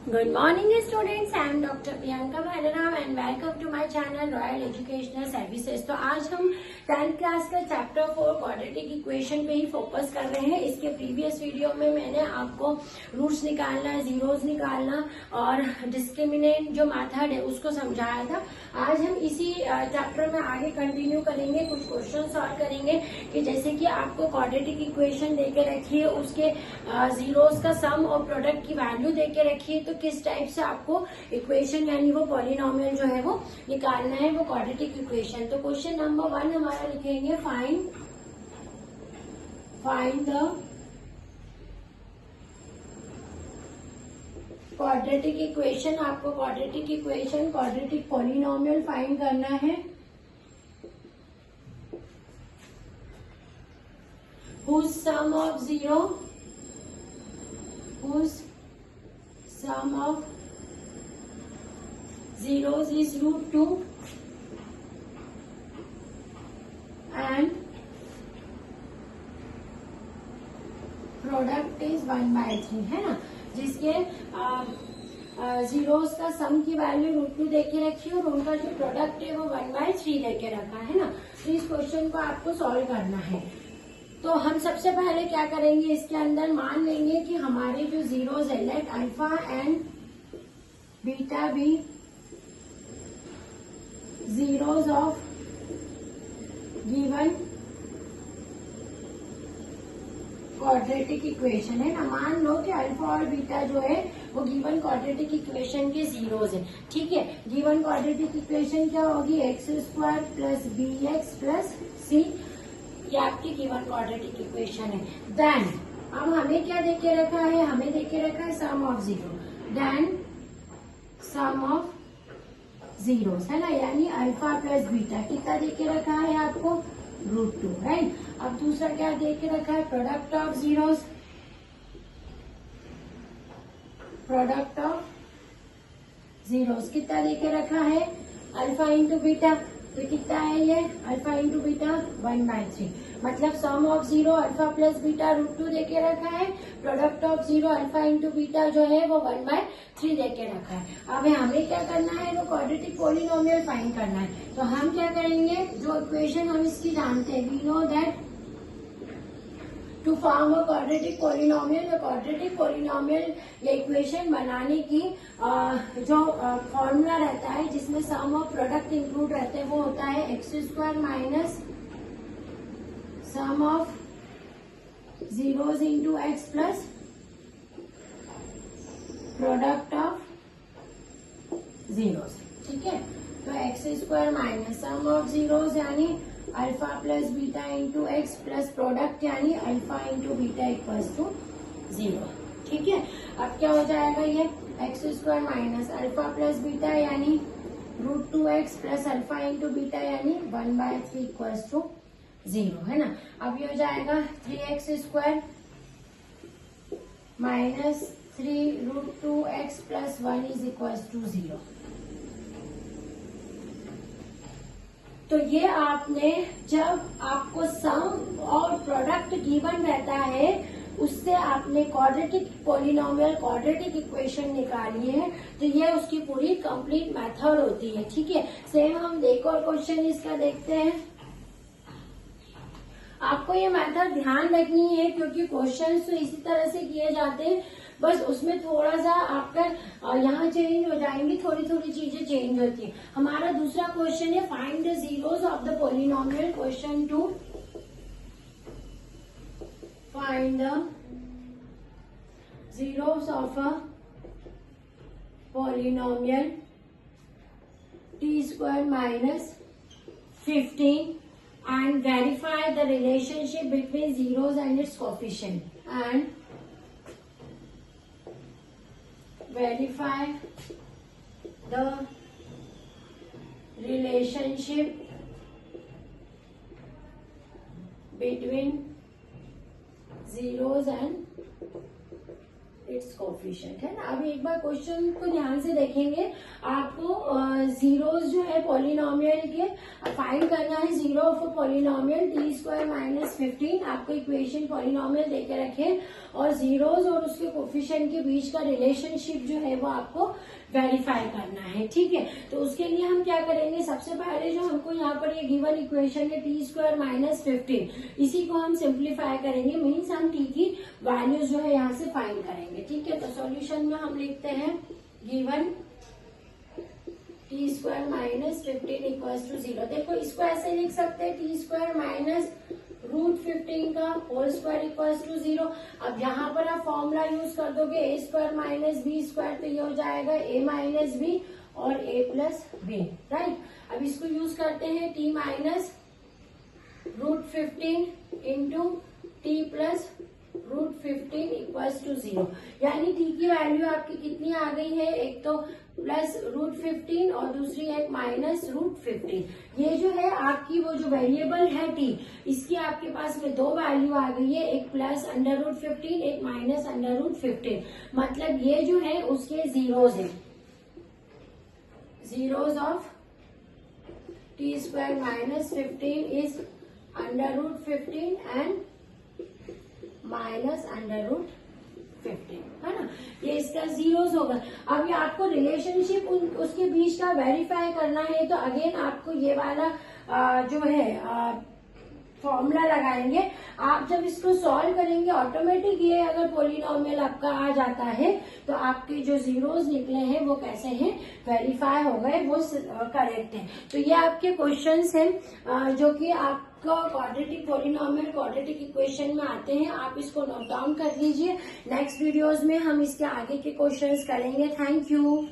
Good morning students, I am Dr. Priyanka Bhairav and welcome to my channel Royal Educational Services। तो आज हम 10th class का chapter 4 quadratic equation पे ही focus कर रहे हैं। इसके प्रीवियस वीडियो में मैंने आपको रूट्स निकालना, जीरोस निकालना और डिस्क्रिमिनेंट जो मेथड है उसको समझाया था। आज हम इसी चैप्टर में आगे कंटिन्यू करेंगे, कुछ क्वेश्चन सॉल्व करेंगे कि जैसे कि आपको क्वाड्रेटिक इक्वेशन देके रखी है, उसके जीरोस का सम और प्रोडक्ट की वैल्यू देके रखी है, तो किस टाइप से आपको इक्वेशन यानी वो पॉलिनोमियल जो है वो निकालना है, वो क्वाड्रेटिक इक्वेशन। तो क्वेश्चन नंबर 1 हमारा लिखेंगे फाइंड द क्वाड्रेटिक इक्वेशन। आपको quadratic equation, quadratic polynomial find करना है। whose sum of zeros is √2 and product is 1/3 है ना, जिसके जीरोस का सम की वैल्यू √2 देके रखी है और उनका जो प्रोडक्ट है वो 1/3 देके रखा है ना। तो इस क्वेश्चन को आपको सॉल्व करना है। तो हम सबसे पहले क्या करेंगे, इसके अंदर मान लेंगे कि हमारे जो जीरोस है, let alpha and beta be zeros of given quadratic equation है ना। मान लो कि अल्फा और बीटा जो है वो गिवन क्वाड्रेटिक इक्वेशन के जीरोस है। ठीक है, गिवन क्वाड्रेटिक इक्वेशन क्या होगी, x² plus bx plus c, ये आपकी गिवन क्वाड्रेटिक इक्वेशन है। देन अब हमें क्या देके रखा है, हमें देके रखा है sum of zero, then sum of zeros है ना, यानी अल्फा प्लस बीटा कितना देके रखा है आपको, √2, राइट। अब दूसरा क्या देके रखा है, product of zeros, product of zeros कितना देके रखा है, अल्फा इंटू बीटा, तो कितना है ये, अल्फा इंटू बीटा 1/3, मतलब sum of zero alpha plus beta √2 देके रखा है, product of zero alpha into beta जो है वो 1/3 देके रखा है। अब हमें क्या करना है, वो क्वाड्रेटिक पॉलिनोमियल फाइंड करना है। तो हम क्या करेंगे, जो इक्वेशन हम इसकी जानते हैं, we know that to form a quadratic polynomial, quadratic polynomial या इक्वेशन बनाने की जो फॉर्मूला रहता है जिसमें सम और प्रोडक्ट इंक्लूड रहते हैं, वो होता है x² minus sum of zeros into x plus product of zeros. ठीक है, तो x² minus sum of zeros यानी alpha plus beta into x plus product यानी alpha into beta equals to 0। ठीक है, अब क्या हो जाएगा, ये x² minus alpha plus beta यानी √2x plus alpha into beta यानी 1/3 इक्वल्स टू 0 है ना। अब ये हो जाएगा 3x² minus 3√2x plus 1 is equals to 0। तो ये आपने, जब आपको सम और प्रोडक्ट गिवन रहता है, उससे आपने क्वाड्रेटिक पॉलिनोमियल क्वाड्रेटिक इक्वेशन निकाली है, तो ये उसकी पूरी कंप्लीट मेथड होती है। ठीक है, सेम हम एक और क्वेश्चन इसका देखते हैं। आपको ये मेथड ध्यान रखनी है क्योंकि क्वेश्चन तो इसी तरह से किए जाते हैं, बस उसमें थोड़ा सा आपका यहाँ चेंज हो जाएंगी, थोड़ी थोड़ी चीजें चेंज होती है। हमारा दूसरा क्वेश्चन है find the zeros of the polynomial. Question 2, find the zeros of a polynomial t² minus 15 and verify the relationship between zeros and its coefficient, and verify the relationship between zeros and it's coefficient, है ना। अभी एक बार question को ध्यान से देखेंगे, आपको zeros जो है पॉलिनोमियल के फाइंड करना है। Zero of a polynomial T square minus 15, आपको इक्वेशन पॉलिनोमियल देके रखे और जीरोस और उसके कोफिशिएंट के बीच का रिलेशनशिप जो है वो आपको वेरीफाई करना है, ठीक है। तो उसके लिए हम क्या करेंगे, सबसे पहले जो हमको यहाँ पर ये गिवन इक्वेशन है टी स्क्वायर माइनस 15, इसी को हम सिंप्लीफाई करेंगे, मीन्स हम टी की वैल्यूज जो है यहाँ से फाइंड करेंगे, ठीक है। तो सॉल्यूशन में हम लिखते हैं given T square minus 15 equals to 0। देखो इसको ऐसे लिख सकते हैं, टी स्क्वायर माइनस √15 का होल स्क्वायर इक्वल्स टू 0। अब यहाँ पर आप फॉर्मूला यूज कर दोगे ए स्क्वायर माइनस बी स्क्वायर, तो ये हो जाएगा ए माइनस बी और ए प्लस बी, राइट। अब इसको यूज करते हैं T minus √15 into T plus √15 equals to 0, यानी टी की वैल्यू आपकी कितनी आ गई है, एक तो प्लस √15 और दूसरी एक माइनस √15। ये जो है आपकी वो जो वेरिएबल है टी, इसकी आपके पास में दो वैल्यू आ गई है, एक प्लस √15 एक माइनस √15, मतलब ये जो है उसके जीरोज है, zeros of T square minus 15 is √15 and minus √15, है ना। ये इसका जीरोस होगा। अभी आपको रिलेशनशिप उसके बीच का वेरीफाई करना है, तो अगेन आपको ये वाला जो है फॉर्मूला लगाएंगे। आप जब इसको सॉल्व करेंगे ऑटोमेटिक ये अगर पॉलिनोमियल आपका आ जाता है तो आपके जो जीरोस निकले हैं वो कैसे हैं, वेरीफाई हो गए, वो करेक्ट है। तो ये आपके क्वेश्चंस हैं जो कि आपका क्वाड्रेटिक पॉलिनोमियल क्वाड्रेटिक इक्वेशन में आते हैं। आप इसको नोट डाउन कर लीजिए। नेक्स्ट वीडियोज में हम इसके आगे के क्वेश्चंस करेंगे। Thank you.